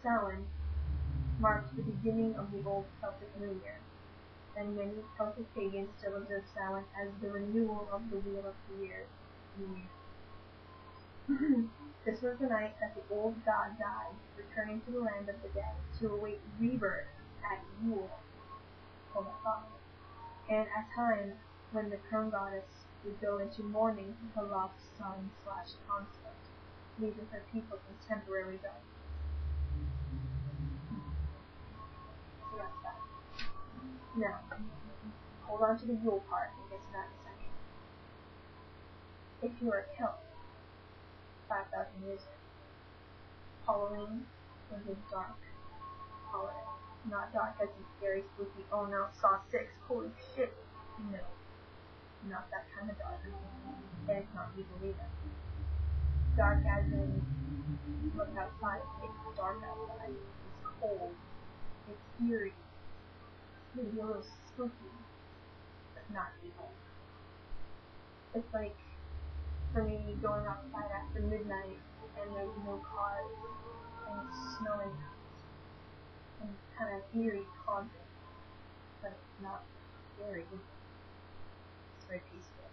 Samhain marked the beginning of the old Celtic New Year, and many Celtic pagans still observe Samhain as the renewal of the wheel of the year. This was the night that the old god died, returning to the land of the dead to await rebirth at Yule, and a time when the corn goddess would go into mourning for her lost son/consort, leaving her people in temporary darkness. So that's that. Now, hold on to the Yule part and get to that in a second. If you are a Celt, 5,000 years ago, Halloween was a dark holiday. Not dark as in scary, spooky, oh no, Saw 6, holy shit. No. Not that kind of dark. And it's not evil either. Dark as in, look outside, it's dark outside, it's cold, it's eerie, maybe a little spooky, but not evil. It's like, for me, going outside after midnight, and there's no cars, and it's snowing, and it's kind of eerie, haunted, but it's not scary either. It's very peaceful.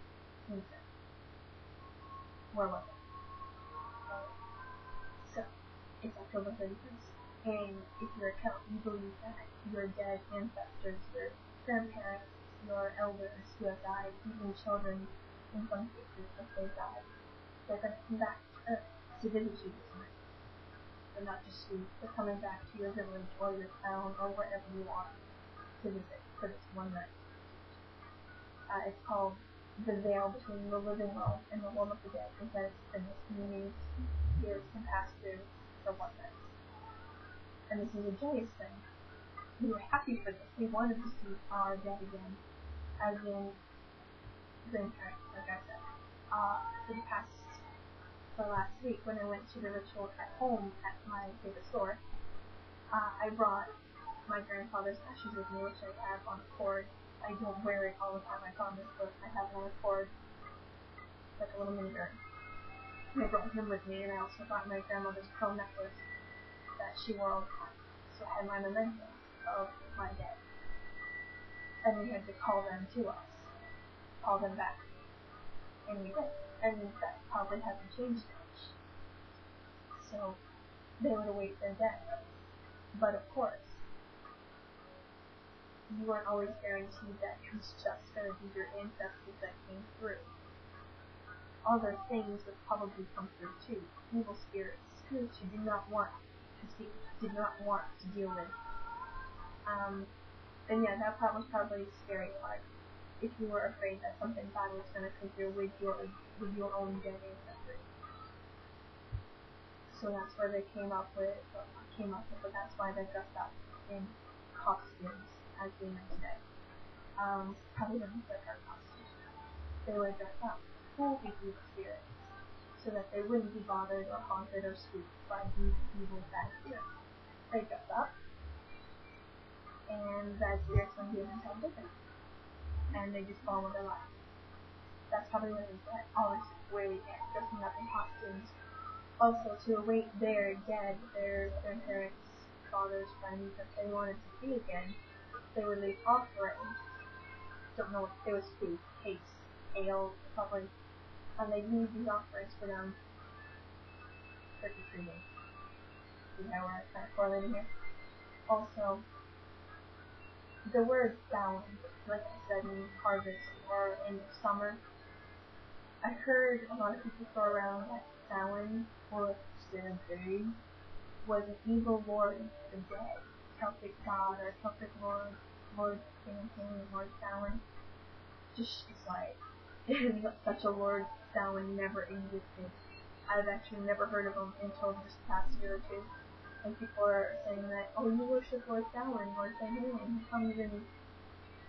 Insect. More welcome. So, it's October 31st, and if you're a Celt, you believe that your dead ancestors, your grandparents, your elders who have died, even children, in some cases, if they've died, they're going to come back to Earth to visit you this night. But not just you, they're coming back to your village or your town or wherever you are to visit for this one night. It's called the veil between the living world and the world of the dead, because it's finished, meaning spirits can pass through for one night. And this is a joyous thing. We were happy for this. We wanted to see our dead again, as in grandparents, like I said. For last week, when I went to the ritual at home at my favorite store, I brought my grandfather's ashes with me, which I have on a cord. I don't wear it all the time, I promise, but I have it on a cord, like a little mini urn. And I brought him with me, and I also brought my grandmother's pearl necklace that she wore all the time. So I had my mementos of my dead. And we had to call them to us. Call them back. And we did. And that probably hasn't changed much. So they would await their dead. But of course, you weren't always guaranteed that it was just going to be your ancestors that came through. Other things would probably come through too. Evil spirits you did not want to see, did not want to deal with. And yeah, that part was probably a scary part. If you were afraid that something bad was going to come through with your own dead ancestors. So that's where they came up with, but that's why they dressed up in costumes, as we know today. Probably doesn't fit her costume. They would dress up for these evil spirits, so that they wouldn't be bothered or haunted or spooked by these evil bad spirits. They dress up, and bad spirits wouldn't be able to tell the difference. And they just follow their life. That's probably where they get all this way dressing up in costumes. Also, to await their dead, their parents, fathers, friends that they wanted to see again, they would leave offerings. Don't know what it was, food, cakes, ale, probably. And they'd leave these offerings for them. Trick-or-treating. See how we're kind of correlating here? Also, the word Samhain, like I said, means harvest or in summer. I heard a lot of people throw around that Samhain, or Samhain, was an evil lord of the dead, Celtic god or Celtic lord, Lord Samhain, Lord Samhain. Just it's like such a Lord Samhain never existed. I've actually never heard of him until just the past year or two. And people are saying that, oh, you worship Lord Samhain, Lord Samhain, he comes and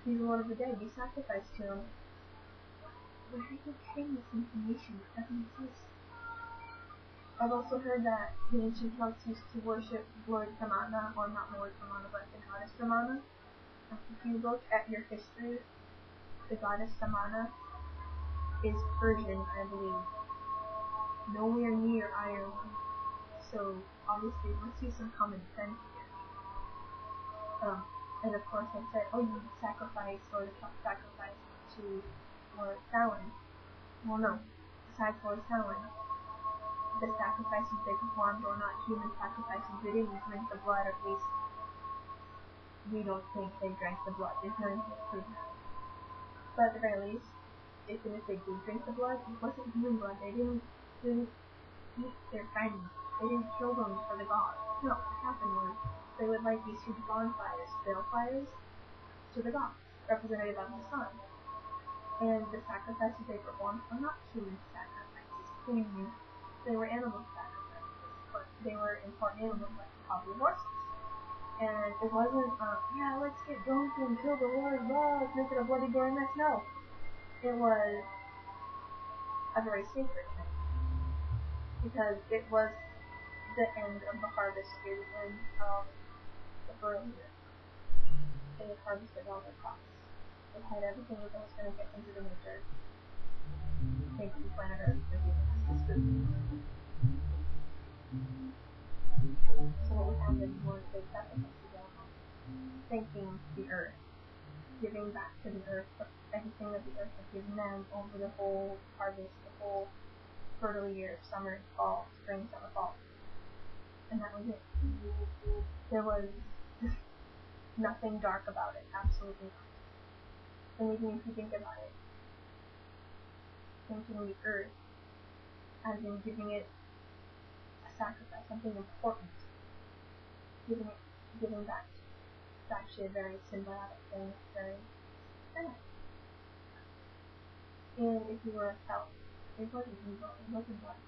he's the Lord of the dead, you sacrifice to him. Where are you getting this information? It doesn't exist. I've also heard that the ancient Celts used to worship Lord Samana, or not Lord Samana, but the goddess Samana. If you look at your history, the goddess Samana is Persian, I believe. Nowhere near Ireland. So So obviously we'll see some common trends here. And of course I said, oh, you sacrifice or the Celts sacrifice to Lord Samhain. Well, no. Besides Lord Samhain, the sacrifices they performed were not human sacrifices. They didn't drink the blood, at least we don't think they drank the blood. There's no anything to prove that. But at the very least, even if they did drink the blood, it wasn't human blood. They didn't eat their friends. They didn't kill them for the gods. No, what happened was they would light these huge bonfires, balefires, to the gods, representative of the sun. And the sacrifices they performed were not human sacrifices. Meaning they were animal sacrifices, but they were important animals like probably horses. And it wasn't, yeah, let's get drunk and kill the Lord, let's make it a bloody gory mess. No. It was a very sacred thing. Because it was the end of the harvest year, the end of the fertile year. They had harvested all their crops. They had everything that was going to get into the winter. Thank you, planet Earth, for giving us this food. So what would happen was they sacrificed the animals, thanking the earth, giving back to the earth everything that the earth had given them over the whole harvest, the whole fertile year, summer, fall, spring, summer, fall. And that was it. There was nothing dark about it, absolutely not. And even if you think about it, thanking the earth, as in giving it a sacrifice, something important, giving back, it's actually a very symbiotic thing, it's very nice. And if you were a Celt, it wasn't evil, it wasn't dark.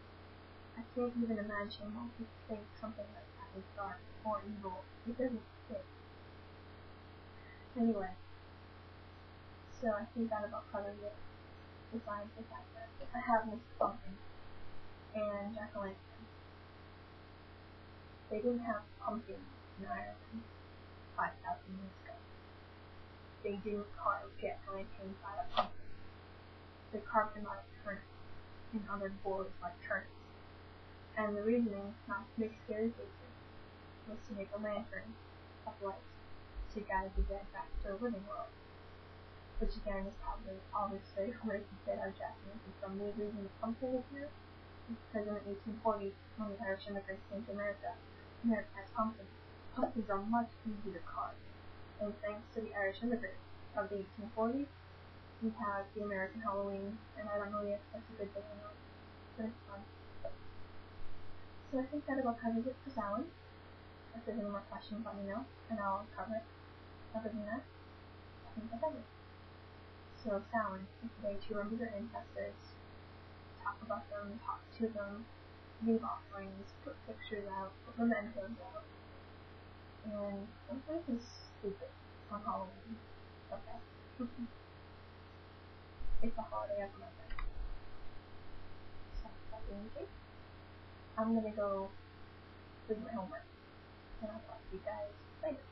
I can't even imagine why people think something like that is dark or evil. It doesn't fit. Anyway, so I think that about covers it, besides the fact that I have Miss Pumpkin and jack-o'-lantern. They didn't have pumpkins in Ireland 5,000 years ago. They didn't carve jack-o'-lanterns out of pumpkins. They carved them out of turnips and other boards like turnips. And the reasoning, not to make scary faces, was to make a lantern of light to guide the dead back to the living world. Which again is probably obviously where you get our Japanese from. The reason the pumpkin is here is because in the 1840s, when the Irish immigrants came to America, America has pumpkins. Pumpkins are much easier to carve. And thanks to the Irish immigrants of the 1840s, we have the American Halloween, and I don't know if that's a good thing or not, but it's fun. So I think that about covers it for Samhain. If there's any more questions, let me know, and I'll cover it. Other than that, I think that's it. So Samhain is the day to remember your ancestors, talk about them, talk to them, leave offerings, put pictures out, put mementos out, and don't play this stupid on Halloween. Okay. It's a holiday of remembrance. So that being the case, I'm gonna go do my homework, and I'll talk to you guys later.